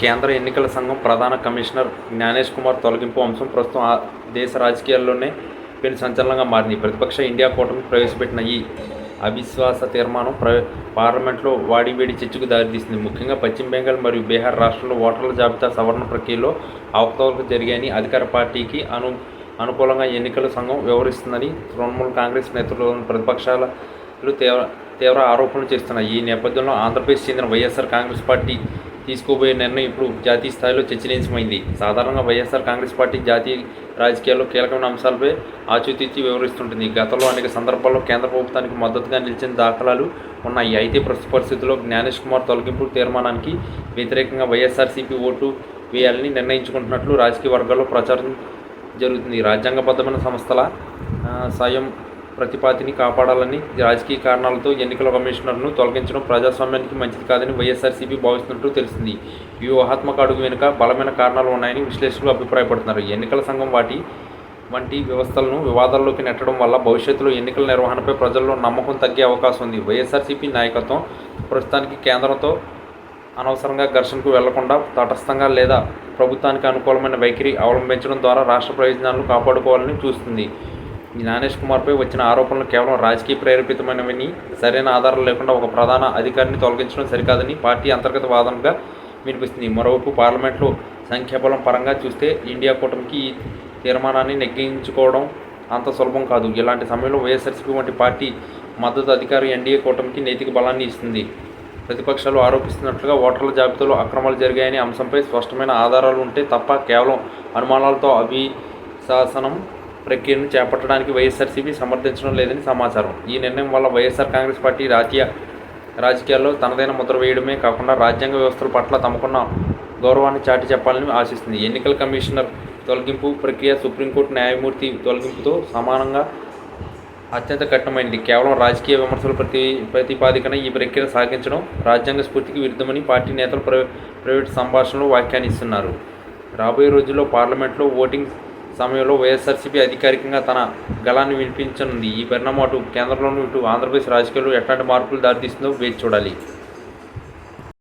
కేంద్ర ఎన్నికల సంఘం ప్రధాన కమిషనర్ జ్ఞానేష్ కుమార్ తొలగింపు అంశం ప్రస్తుతం దేశ రాజకీయాల్లోనే పెను సంచలనంగా మారింది. ప్రతిపక్ష ఇండియా కూటమి ప్రవేశపెట్టిన ఈ అవిశ్వాస తీర్మానం పార్లమెంట్లో వాడివేడి చర్చకు దారితీసింది. ముఖ్యంగా పశ్చిమ బెంగాల్ మరియు బీహార్ రాష్ట్రాల్లో ఓటర్ల జాబితా సవరణ ప్రక్రియలో అవకతవకలు జరిగాయని అధికార పార్టీకి అనుకూలంగా ఎన్నికల సంఘం వ్యవహరిస్తుందని తృణమూల్ కాంగ్రెస్ నేతృత్వంలోని ప్రతిపక్షాలు తీవ్ర ఆరోపణలు చేస్తున్నాయి. ఈ నేపథ్యంలో ఆంధ్రప్రదేశ్ చెందిన వైఎస్ఆర్ కాంగ్రెస్ పార్టీ తీసుకోబోయే నిర్ణయం ఇప్పుడు జాతీయ స్థాయిలో చర్చనీయాంశమైంది. సాధారణంగా వైఎస్ఆర్ కాంగ్రెస్ పార్టీ జాతీయ రాజకీయాల్లో కీలకమైన అంశాలపై ఆచితూచి వ్యవహరిస్తుంటుంది. గతంలో అనేక సందర్భాల్లో కేంద్ర ప్రభుత్వానికి మద్దతుగా నిలిచిన దాఖలాలు ఉన్నాయి. అయితే ప్రస్తుత పరిస్థితుల్లో జ్ఞానేష్ కుమార్ తొలగింపు తీర్మానానికి వ్యతిరేకంగా వైఎస్ఆర్సీపీ ఓటు వేయాలని నిర్ణయించుకుంటున్నట్లు రాజకీయ వర్గాల్లో ప్రచారం జరుగుతుంది. రాజ్యాంగబద్ధమైన సంస్థల స్వయం ప్రతిపత్తిని కాపాడాలని రాజకీయ కారణాలతో ఎన్నికల కమిషనర్ను తొలగించడం ప్రజాస్వామ్యానికి మంచిది కాదని వైఎస్ఆర్సీపీ భావిస్తున్నట్టు తెలిసింది. ఈ వ్యూహాత్మక అడుగు వెనుక బలమైన కారణాలు ఉన్నాయని విశ్లేషకులు అభిప్రాయపడుతున్నారు. ఎన్నికల సంఘం వంటి వ్యవస్థలను వివాదాల్లోకి నెట్టడం వల్ల భవిష్యత్తులో ఎన్నికల నిర్వహణపై ప్రజల్లో నమ్మకం తగ్గే అవకాశం ఉంది. వైఎస్ఆర్సీపీ నాయకత్వం ప్రస్తుతానికి కేంద్రంతో అనవసరంగా ఘర్షణకు వెళ్లకుండా తటస్థంగా లేదా ప్రభుత్వానికి అనుకూలమైన వైఖరి అవలంబించడం ద్వారా రాష్ట్ర ప్రయోజనాలను కాపాడుకోవాలని చూస్తుంది. జ్ఞానేష్ కుమార్పై వచ్చిన ఆరోపణలు కేవలం రాజకీయ ప్రేరేపితమైనవని, సరైన ఆధారాలు లేకుండా ఒక ప్రధాన అధికారిని తొలగించడం సరికాదని పార్టీ అంతర్గత వాదనగా వినిపిస్తుంది. మరోవైపు పార్లమెంట్లో సంఖ్యాబలం పరంగా చూస్తే ఇండియా కూటమికి ఈ తీర్మానాన్ని నెగ్గించుకోవడం అంత సులభం కాదు. ఇలాంటి సమయంలో వైఎస్ఆర్సీపీ వంటి పార్టీ మద్దతు అధికార ఎన్డీఏ కూటమికి నైతిక బలాన్ని ఇస్తుంది. ప్రతిపక్షాలు ఆరోపిస్తున్నట్లుగా ఓటర్ల జాబితాలో అక్రమాలు జరిగాయనే అంశంపై స్పష్టమైన ఆధారాలు ఉంటే తప్ప కేవలం అనుమానాలతో అవిశ్వాసనం ప్రక్రియను చేపట్టడానికి వైఎస్ఆర్సీపీ సమర్థించడం లేదని సమాచారం. ఈ నిర్ణయం వల్ల వైఎస్ఆర్ కాంగ్రెస్ పార్టీ రాజకీయాల్లో తనదైన ముద్ర వేయడమే కాకుండా రాజ్యాంగ వ్యవస్థల పట్ల తమకున్న గౌరవాన్ని చాటి చెప్పాలని ఆశిస్తుంది. ఎన్నికల కమిషనర్ తొలగింపు ప్రక్రియ సుప్రీంకోర్టు న్యాయమూర్తి తొలగింపుతో సమానంగా అత్యంత కఠినమైనది. కేవలం రాజకీయ విమర్శల ప్రతిపాదికన ఈ ప్రక్రియ సాగించడం రాజ్యాంగ స్ఫూర్తికి విరుద్ధమని పార్టీ నేతలు ప్రైవేటు సంభాషణలో వ్యాఖ్యానిస్తున్నారు. రాబోయే రోజుల్లో పార్లమెంట్లో ఓటింగ్ సమయంలో వైఎస్ఆర్సీపీ అధికారికంగా తన గళాన్ని వినిపించనుంది. ఈ పరిణామం అటు కేంద్రంలోనూ ఇటు ఆంధ్రప్రదేశ్ రాజకీయాల్లో ఎట్లాంటి మార్పులు దారితీస్తుందో వేచి చూడాలి.